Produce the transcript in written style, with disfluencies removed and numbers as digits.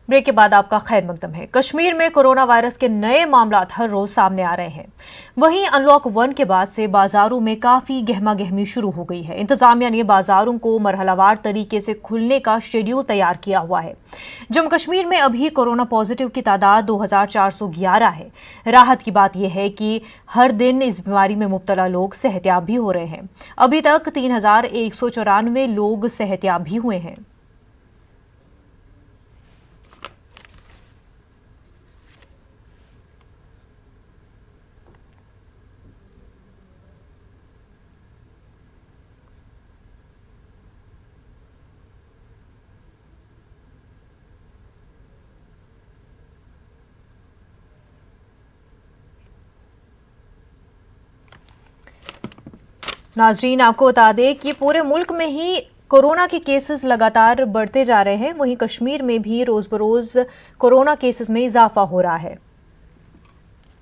Break के बाद आपका खैर मकदम है। कश्मीर में कोरोना वायरस के नए मामलात हर रोज सामने आ रहे हैं। वहीं अनलॉक 1 के बाद से बाजारों में काफी गहमा गहमी शुरू हो गई है। इंतजामिया ने बाजारों को मरहलावार तरीके से खुलने का शेड्यूल तैयार किया हुआ है। जम्मू कश्मीर में अभी कोरोना पॉजिटिव की तादाद 2411 है। राहत की बात यह है कि हर दिन इस बीमारी में मुब्तला लोग सेहतयाब भी हो रहे हैं। अभी तक 3194 लोग सेहतयाब भी हुए हैं। नाजरीन, आपको बता दें कि पूरे मुल्क में ही कोरोना के केसेस लगातार बढ़ते जा रहे हैं। वहीं कश्मीर में भी रोज बरोज कोरोना केसेस में इजाफा हो रहा है।